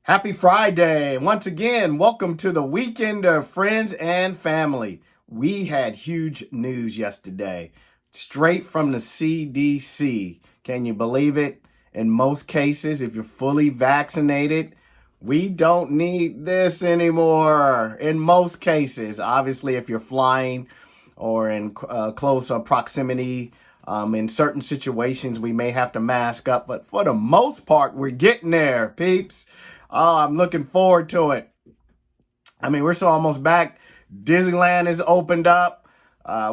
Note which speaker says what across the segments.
Speaker 1: Happy Friday. Once again, welcome to the weekend of friends and family. We had huge news yesterday, straight from the CDC. Can you believe it? In most cases, if you're fully vaccinated, we don't need this anymore. In most cases, obviously, if you're flying or in close proximity, in certain situations, we may have to mask up. But for the most part, we're getting there, peeps. Oh, I'm looking forward to it. I mean, we're so almost back. Disneyland is opened up.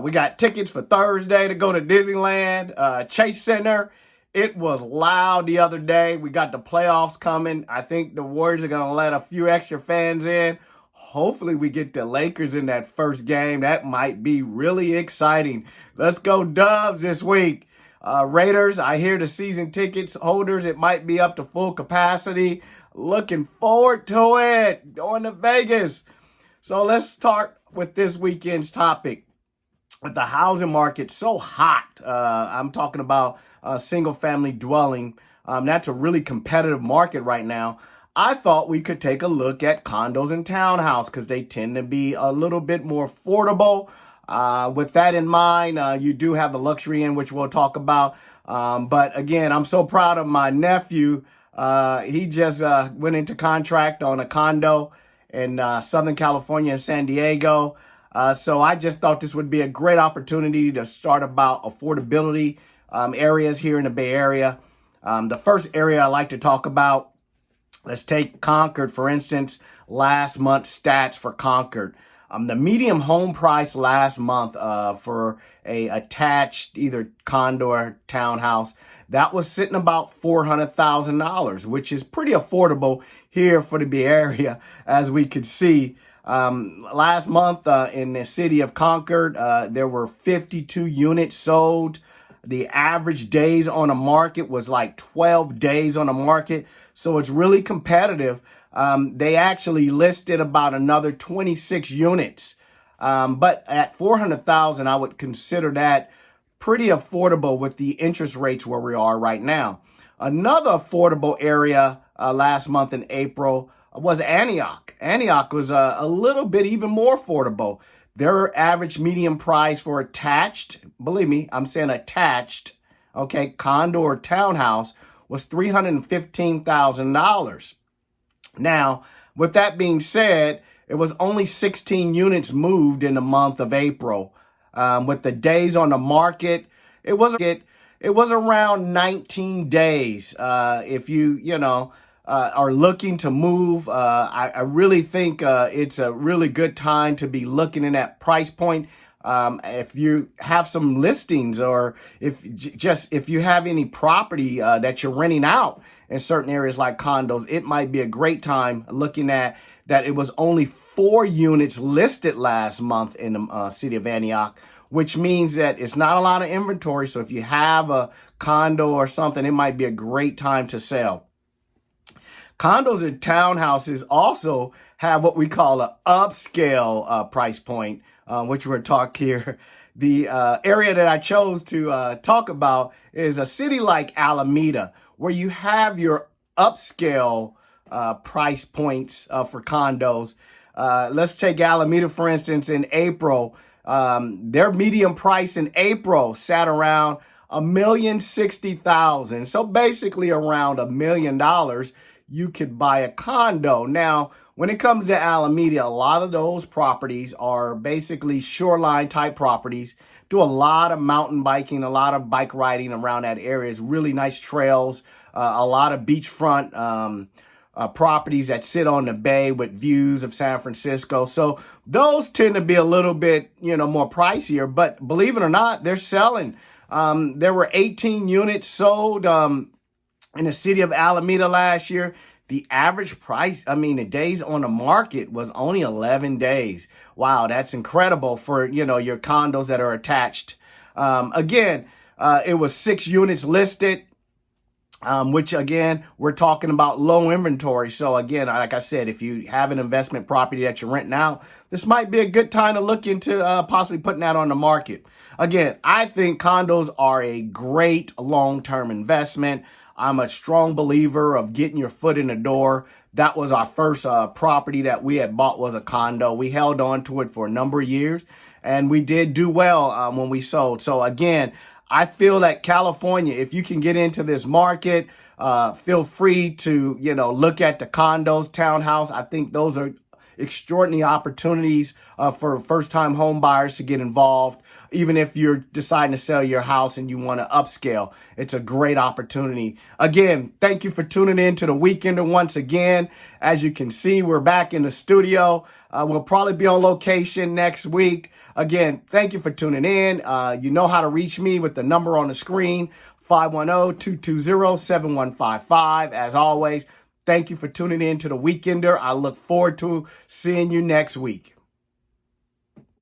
Speaker 1: We got tickets for Thursday to go to Disneyland, Chase Center. It was loud the other day. We got the playoffs coming. I think the Warriors are going to let a few extra fans in. Hopefully we get the Lakers in that first game. That might be really exciting. Let's go Dubs this week. Raiders, I hear the season tickets holders, it might be up to full capacity. Looking forward to it. Going to Vegas. So let's start with this weekend's topic. With the housing market so hot, I'm talking about single family dwelling. That's a really competitive market right now. I thought we could take a look at condos and townhouse because they tend to be a little bit more affordable. With that in mind, you do have the luxury in which we'll talk about. But again, I'm so proud of my nephew. He just went into contract on a condo in Southern California and San Diego. So I just thought this would be a great opportunity to start about affordability areas here in the Bay Area. The first area I like to talk about, let's take Concord, for instance, last month's stats for Concord. The median home price last month for a attached either condo or townhouse, that was sitting about $400,000, which is pretty affordable here for the Bay Area, as we could see. Last month in the city of Concord, there were 52 units sold. The average days on the market was like 12 days on the market. So it's really competitive. They actually listed about another 26 units. But at 400,000, I would consider that pretty affordable with the interest rates where we are right now. Another affordable area last month in April was Antioch. Antioch was a little bit even more affordable. Their average median price for attached, believe me, I'm saying attached, okay, condo or townhouse was $315,000. Now, with that being said, it was only 16 units moved in the month of April. With the days on the market, it was around 19 days. If you are looking to move, I really think it's a really good time to be looking in that price point. If you have some listings or if you have any property that you're renting out in certain areas like condos, it might be a great time looking at that. It was only 4 units listed last month in the city of Antioch, which means that it's not a lot of inventory. So if you have a condo or something, it might be a great time to sell. Condos and townhouses also have what we call an upscale price point, which we're talking here. The area that I chose to talk about is a city like Alameda, where you have your upscale price points for condos. Let's take Alameda, for instance, in April. Their median price in April sat around $1,060,000. So basically around $1 million, you could buy a condo. Now, when it comes to Alameda, a lot of those properties are basically shoreline type properties. Do a lot of mountain biking, a lot of bike riding around that area. It's really nice trails, a lot of beachfront properties that sit on the bay with views of San Francisco. So those tend to be a little bit, more pricier, but believe it or not, they're selling. There were 18 units sold in the city of Alameda last year. The average price, the days on the market was only 11 days. Wow, that's incredible for, your condos that are attached. Again, it was 6 units listed. Which again, we're talking about low inventory. So again, like I said, if you have an investment property that you're renting out, this might be a good time to look into possibly putting that on the market. Again, I think condos are a great long-term investment. I'm a strong believer of getting your foot in the door. That was our first property that we had bought, was a condo. We held on to it for a number of years, and we did do well when we sold. So again, I feel that California, if you can get into this market, feel free to, look at the condos, townhouse. I think those are extraordinary opportunities for first-time home buyers to get involved. Even if you're deciding to sell your house and you want to upscale, it's a great opportunity. Again, thank you for tuning in to The Weekender once again. As you can see, we're back in the studio. We'll probably be on location next week. Again, thank you for tuning in. You know how to reach me with the number on the screen, 510-220-7155. As always, thank you for tuning in to The Weekender. I look forward to seeing you next week.